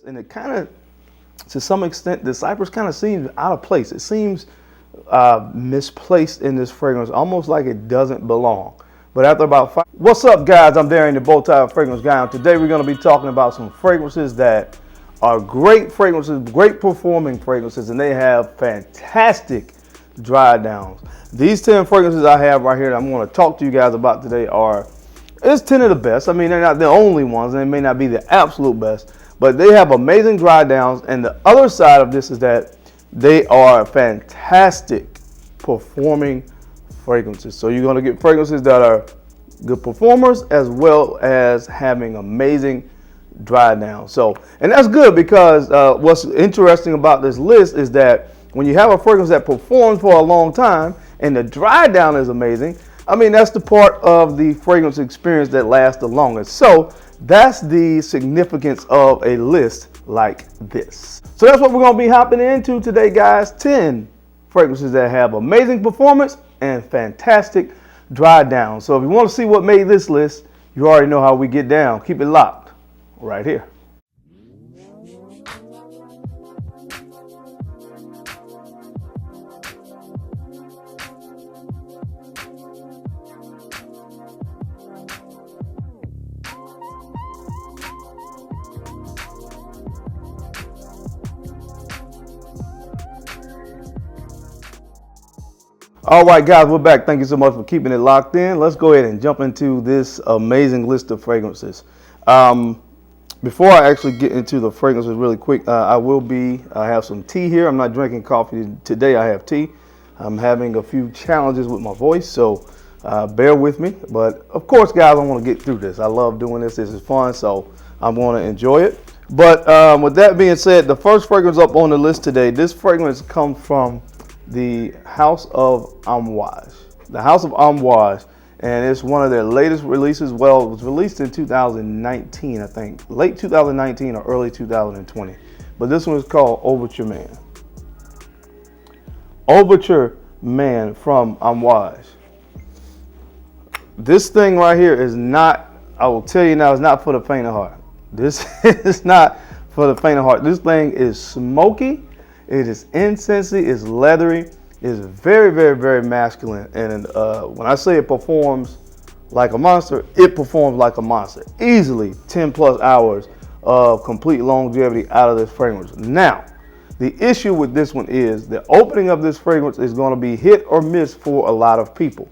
And it kind of, to some extent, the cypress kind of seems out of place. It seems misplaced in this fragrance, almost like it doesn't belong. But after about 5, what's up guys, I'm Darren, the Bowtie Fragrance Guy, and today we're going to be talking about some fragrances that are great fragrances, great performing fragrances, and they have fantastic dry downs. These 10 fragrances I have right here that I'm going to talk to you guys about today it's 10 of the best. I mean, they're not the only ones, and they may not be the absolute best, but they have amazing dry downs. And the other side of this is that they are fantastic performing fragrances. So you're going to get fragrances that are good performers as well as having amazing dry down. So, and that's good because what's interesting about this list is that when you have a fragrance that performs for a long time and the dry down is amazing, I mean, that's the part of the fragrance experience that lasts the longest. So that's the significance of a list like this. So that's what we're going to be hopping into today, guys. 10 fragrances that have amazing performance and fantastic dry down. So if you want to see what made this list, you already know how we get down. Keep it locked right here. All right, guys, we're back. Thank you so much for keeping it locked in. Let's go ahead and jump into this amazing list of fragrances. Before I actually get into the fragrances really quick, I have some tea here. I'm not drinking coffee today. I have tea. I'm having a few challenges with my voice, so bear with me. But of course, guys, I want to get through this. I love doing this. This is fun, so I'm going to enjoy it. But with that being said, the first fragrance up on the list today, this fragrance comes from the House of Amouage. The House of Amouage, and it's one of their latest releases. Well, it was released in 2019, I think, late 2019 or early 2020. But this one is called Overture Man. Overture Man from Amouage. This thing right here is not, I will tell you now, it's not for the faint of heart. This is not for the faint of heart. This thing is smoky. It is incensey, it's leathery, it's very, very, very masculine. And when I say it performs like a monster, it performs like a monster. Easily 10 plus hours of complete longevity out of this fragrance. Now, the issue with this one is the opening of this fragrance is going to be hit or miss for a lot of people.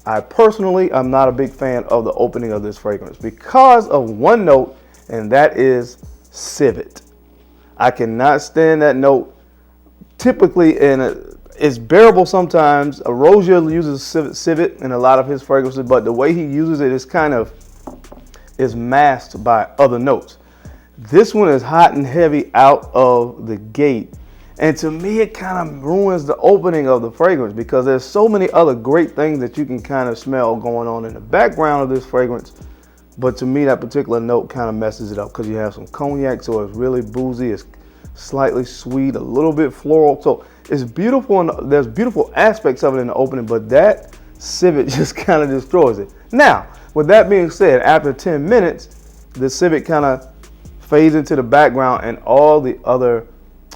I personally, I'm not a big fan of the opening of this fragrance because of one note, and that is civet. I cannot stand that note. Typically, it's bearable sometimes. Ravageur uses civet in a lot of his fragrances, but the way he uses it is masked by other notes. This one is hot and heavy out of the gate, and to me, it kind of ruins the opening of the fragrance because there's so many other great things that you can kind of smell going on in the background of this fragrance. But to me, that particular note kind of messes it up because you have some cognac, so it's really boozy. It's slightly sweet, a little bit floral. So it's beautiful, and there's beautiful aspects of it in the opening, but that civet just kind of destroys it. Now, with that being said, after 10 minutes, the civet kind of fades into the background and all the other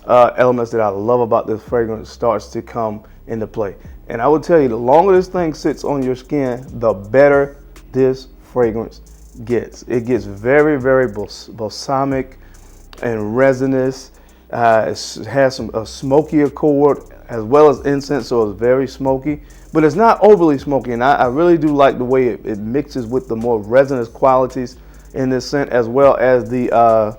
elements that I love about this fragrance starts to come into play. And I will tell you, the longer this thing sits on your skin, the better this fragrance gets. It gets very, very balsamic and resinous. It has a smoky accord as well as incense, so it's very smoky, but it's not overly smoky. And I really do like the way it mixes with the more resinous qualities in this scent, as well as the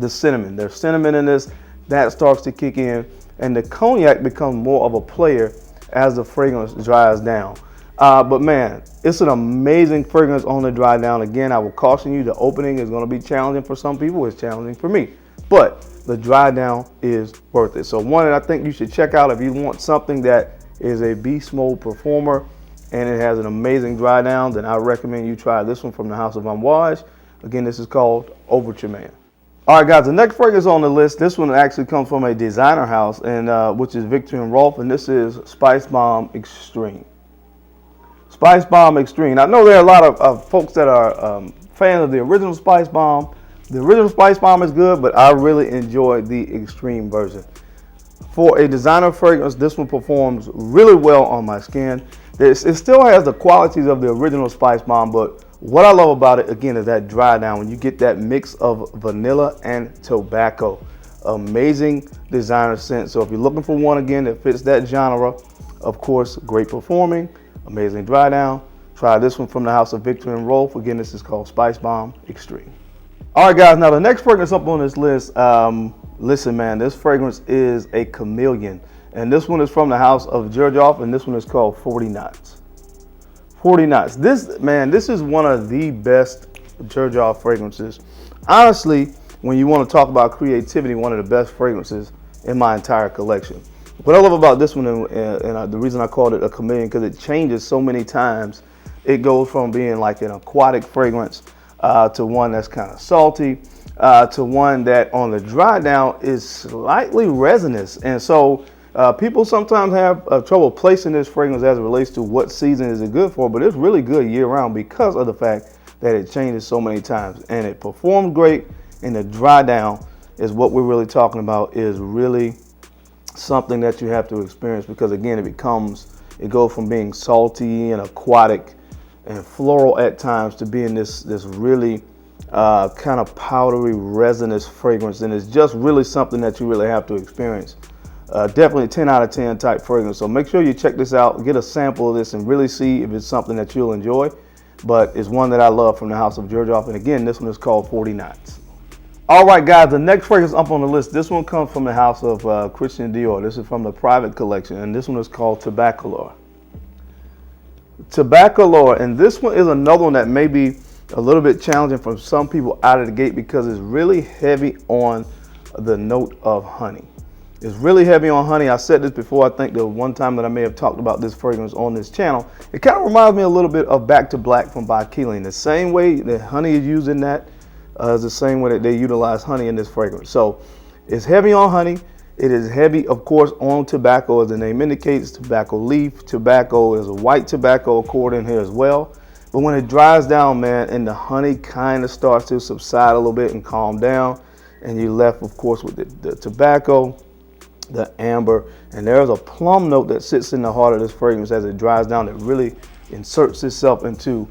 cinnamon. There's cinnamon in this that starts to kick in, and the cognac becomes more of a player as the fragrance dries down. But man, it's an amazing fragrance on the dry down. Again, I will caution you, the opening is going to be challenging for some people. It's challenging for me, but the dry down is worth it. So one that I think you should check out if you want something that is a beast mode performer and it has an amazing dry down, then I recommend you try this one from the House of Amouage. Again, this is called Overture Man. All right, guys, the next fragrance on the list, this one actually comes from a designer house, and which is Victor and Rolf, and this is Spicebomb Extreme. Spicebomb Extreme. I know there are a lot of folks that are fans of the original Spicebomb, The original Spicebomb is good, but I really enjoy the Extreme version. For a designer fragrance, this one performs really well on my skin. It still has the qualities of the original Spicebomb, but what I love about it, again, is that dry down. When you get that mix of vanilla and tobacco. Amazing designer scent. So if you're looking for one, again, that fits that genre, of course, great performing, amazing dry down. Try this one from the house of Victor and Rolf. Again, this is called Spicebomb Extreme. All right, guys, now the next fragrance up on this list, listen, man, this fragrance is a chameleon. And this one is from the house of Xerjoff, and this one is called 40 Knots. 40 Knots. This is one of the best Xerjoff fragrances. Honestly, when you want to talk about creativity, one of the best fragrances in my entire collection. What I love about this one, and the reason I called it a chameleon, because it changes so many times. It goes from being like an aquatic fragrance to one that's kind of salty, to one that on the dry down is slightly resinous. And so people sometimes have trouble placing this fragrance as it relates to what season is it good for, but it's really good year round because of the fact that it changes so many times and it performs great. And the dry down is what we're really talking about, is really something that you have to experience, because again, it goes from being salty and aquatic and floral at times to being this really kind of powdery, resinous fragrance. And it's just really something that you really have to experience. Definitely 10 out of 10 type fragrance. So make sure you check this out, get a sample of this, and really see if it's something that you'll enjoy. But it's one that I love from the house of Xerjoff. And again, this one is called 40 Knots. All right, guys, the next fragrance up on the list, this one comes from the house of Christian Dior. This is from the private collection, and this one is called Tobacolor. Tobacolor, and this one is another one that may be a little bit challenging for some people out of the gate because it's really heavy on the note of honey. It's really heavy on honey. I said this before, I think the one time that I may have talked about this fragrance on this channel. It kind of reminds me a little bit of Back to Black from by Féline. The same way that honey is used in that is the same way that they utilize honey in this fragrance. So it's heavy on honey. It is heavy, of course, on tobacco, as the name indicates. Tobacco leaf. Tobacco is a white tobacco accord in here as well. But when it dries down, man, and the honey kind of starts to subside a little bit and calm down, and you're left, of course, with the tobacco, the amber, and there's a plum note that sits in the heart of this fragrance as it dries down that really inserts itself into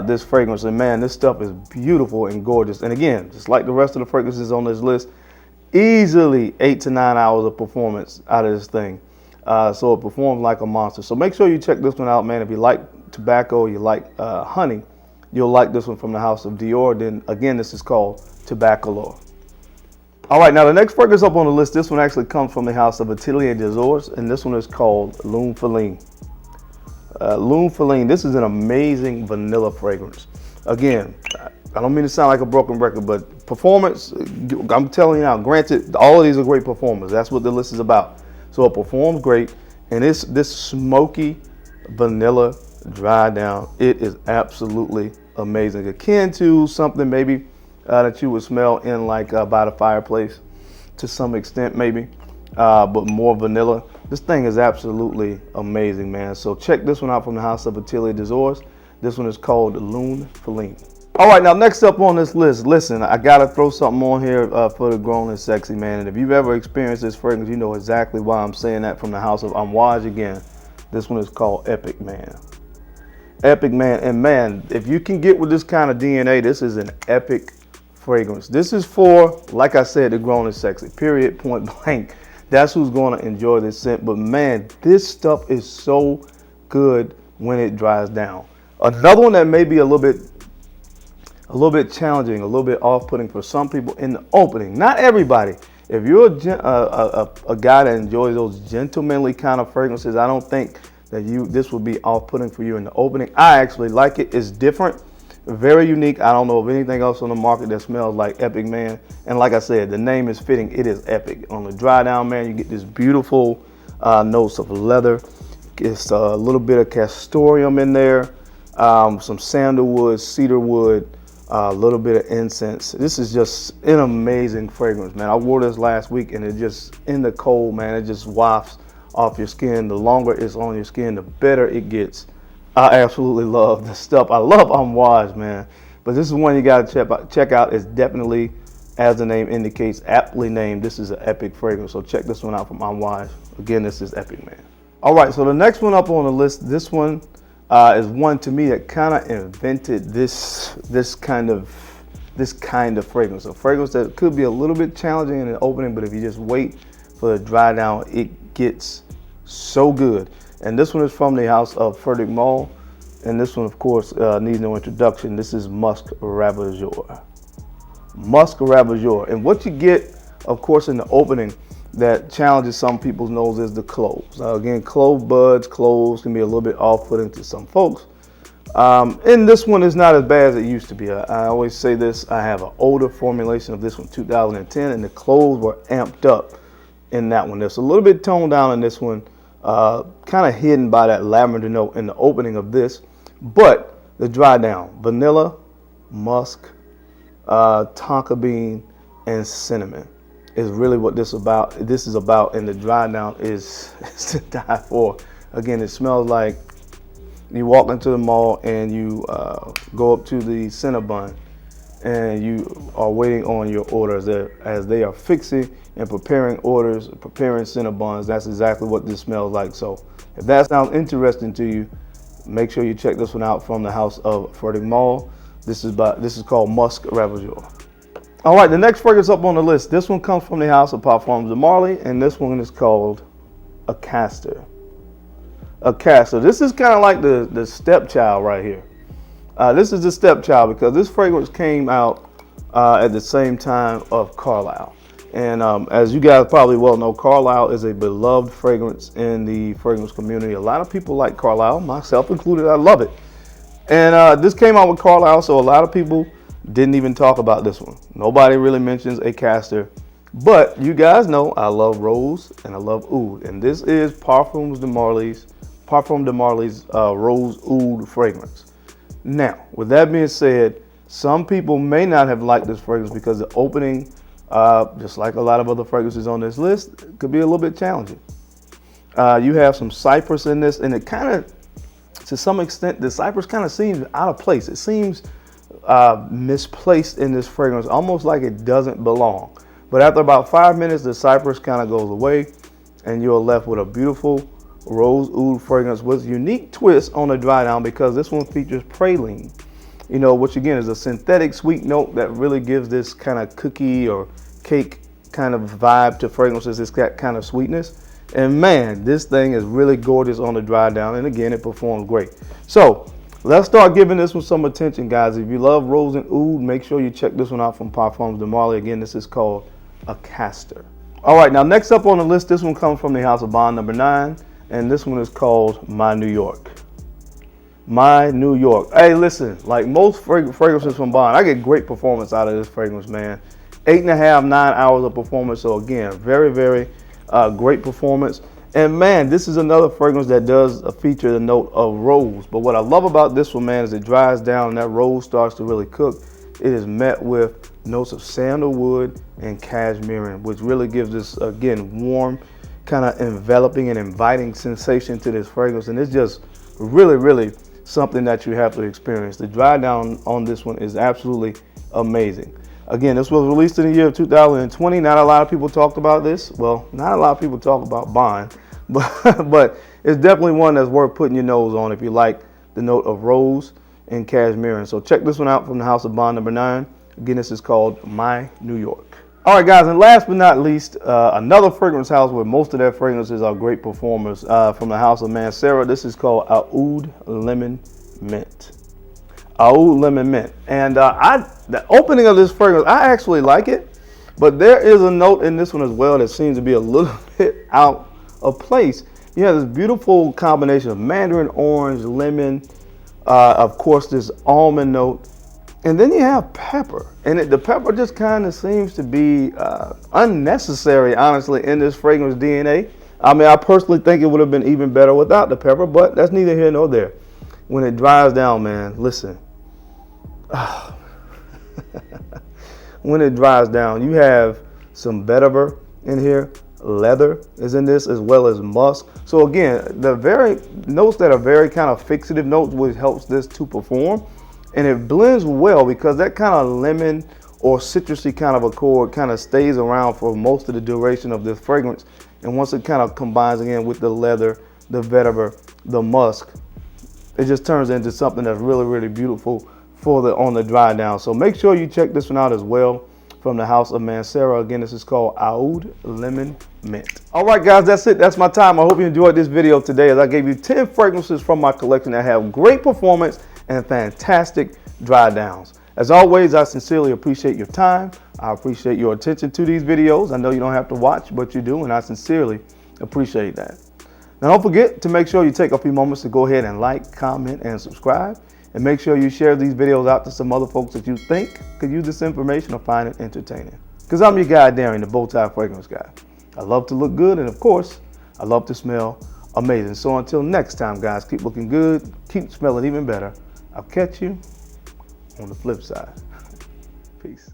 this fragrance. And man, this stuff is beautiful and gorgeous. And again, just like the rest of the fragrances on this list, easily 8 to 9 hours of performance out of this thing. So it performs like a monster. So make sure you check this one out, man. If you like tobacco, you like honey, you'll like this one from the house of Dior. Then again, this is called Tobacolor. All right, now the next fragrance up on the list, this one actually comes from the house of Atelier, and this one is called Lune Féline. Lune Féline, this is an amazing vanilla fragrance. Again, I don't mean to sound like a broken record, but performance, I'm telling you now, granted, all of these are great performers. That's what the list is about. So it performs great, and it's this smoky vanilla dry down. It is absolutely amazing. Akin to something maybe that you would smell in like by the fireplace to some extent maybe, but more vanilla. This thing is absolutely amazing, man. So check this one out from the house of Atelier. This one is called Lune Féline. All right, now next up on this list, listen, I gotta throw something on here for the grown and sexy, man. And if you've ever experienced this fragrance, you know exactly why I'm saying that. From the house of Amouage again, this one is called Epic Man. Epic Man, and man, if you can get with this kind of DNA, this is an epic fragrance. This is for, like I said, the grown and sexy, period, point blank. That's who's going to enjoy this scent. But man, this stuff is so good when it dries down. Another one that may be a little bit challenging, a little bit off-putting for some people in the opening. Not everybody. If you're a guy that enjoys those gentlemanly kind of fragrances, I don't think that this would be off-putting for you in the opening. I actually like it. It's different. Very unique. I don't know of anything else on the market that smells like Epic Man. And like I said, the name is fitting. It is epic. On the dry down, man, you get this beautiful notes of leather. It's a little bit of castoreum in there, some sandalwood, cedar wood, a little bit of incense. This is just an amazing fragrance, man. I wore this last week, and it just, in the cold, man, it just wafts off your skin. The longer it's on your skin, the better it gets. I absolutely love this stuff. I love Amouage, man. But this is one you got to check out. It's definitely, as the name indicates, aptly named. This is an epic fragrance. So check this one out from Amouage. Again, this is Epic Man. All right, so the next one up on the list, this one is one to me that kind of invented this kind of fragrance. A fragrance that could be a little bit challenging in the opening, but if you just wait for the dry down, it gets so good. And this one is from the house of Frederic Malle. And this one, of course, needs no introduction. This is Musk Ravageur. Musk Ravageur. And what you get, of course, in the opening that challenges some people's nose is the cloves. Again, clove buds, cloves can be a little bit off-putting to some folks. And this one is not as bad as it used to be. I always say this, I have an older formulation of this one, 2010, and the cloves were amped up in that one. There's a little bit toned down in this one, kind of hidden by that lavender note in the opening of this. But the dry down, vanilla, musk, tonka bean, and cinnamon is really what this is about, and the dry down is to die for. Again, it smells like you walk into the mall and you go up to the Cinnabon and you are waiting on your orders as they are fixing and preparing orders, preparing Cinnabons. That's exactly what this smells like. So if that sounds interesting to you, make sure you check this one out from the house of Frederic Malle. This is called Musk Ravageur. All right, the next fragrance up on the list, this one comes from the house of Parfums de Malle, and this one is called Akaster. Akaster. This is kind of like the stepchild right here. This is the stepchild because this fragrance came out at the same time of Carlisle. And as you guys probably well know, Carlisle is a beloved fragrance in the fragrance community. A lot of people like Carlisle, myself included. I love it. And this came out with Carlisle, so a lot of people didn't even talk about this one. Nobody really mentions Akaster. But you guys know I love rose and I love oud. And this is Parfums de Marle's rose oud fragrance. Now, with that being said, some people may not have liked this fragrance because the opening, just like a lot of other fragrances on this list, could be a little bit challenging. You have some cypress in this, and it kind of, to some extent, the cypress kind of seems out of place. It seems misplaced in this fragrance, almost like it doesn't belong. But after about 5 minutes, the cypress kind of goes away, and you're left with a beautiful rose oud fragrance with unique twist on the dry down because this one features praline, which again is a synthetic sweet note that really gives this kind of cookie or cake kind of vibe to fragrances. It's got kind of sweetness. And man, this thing is really gorgeous on the dry down. And again, it performs great. So let's start giving this one some attention, guys. If you love rose and oud, make sure you check this one out from Parfums de Malle. Again, this is called Akaster. All right, now next up on the list, this one comes from the house of Bond number 9. And this one is called My New York. My New York. Hey, listen, like most fragrances from Bond, I get great performance out of this fragrance, man. 8.5, 9 hours of performance. So again, very, very great performance. And man, this is another fragrance that does feature the note of rose. But what I love about this one, man, is it dries down and that rose starts to really cook. It is met with notes of sandalwood and cashmere, which really gives this, again, warm, kind of enveloping and inviting sensation to this fragrance. And it's just really, really something that you have to experience. The dry down on this one is absolutely amazing. Again, this was released in the year of 2020. Not a lot of people talked about this. Well, not a lot of people talk about Bond, but it's definitely one that's worth putting your nose on if you like the note of rose and cashmere. And so check this one out from the house of Bond number 9. Again, this is called My New York. All right, guys, and last but not least, another fragrance house where most of their fragrances are great performers from the house of Mancera. This is called Oud Lemon Mint. Oud Lemon Mint. And the opening of this fragrance, I actually like it, but there is a note in this one as well that seems to be a little bit out of place. You have this beautiful combination of mandarin orange, lemon, of course, this almond note. And then you have pepper, and the pepper just kind of seems to be unnecessary, honestly, in this fragrance DNA. I mean, I personally think it would have been even better without the pepper, but that's neither here nor there. When it dries down, man, listen. When it dries down, you have some vetiver in here. Leather is in this, as well as musk. So again, the very notes that are very kind of fixative notes, which helps this to perform. And it blends well because that kind of lemon or citrusy kind of accord kind of stays around for most of the duration of this fragrance. And once it kind of combines again with the leather, the vetiver, the musk, it just turns into something that's really, really beautiful for on the dry down. So make sure you check this one out as well, from the house of Mancera. Again, this is called Oud Lemon Mint. All right, guys, that's it. That's my time. I hope you enjoyed this video today, as I gave you 10 fragrances from my collection that have great performance and fantastic dry downs. As always, I sincerely appreciate your time. I appreciate your attention to these videos. I know you don't have to watch, but you do, and I sincerely appreciate that. Now, don't forget to make sure you take a few moments to go ahead and like, comment, and subscribe. And make sure you share these videos out to some other folks that you think could use this information or find it entertaining. Because I'm your guy, Darren, the Bowtie Fragrance Guy. I love to look good, and of course, I love to smell amazing. So until next time, guys, keep looking good, keep smelling even better. I'll catch you on the flip side. Peace.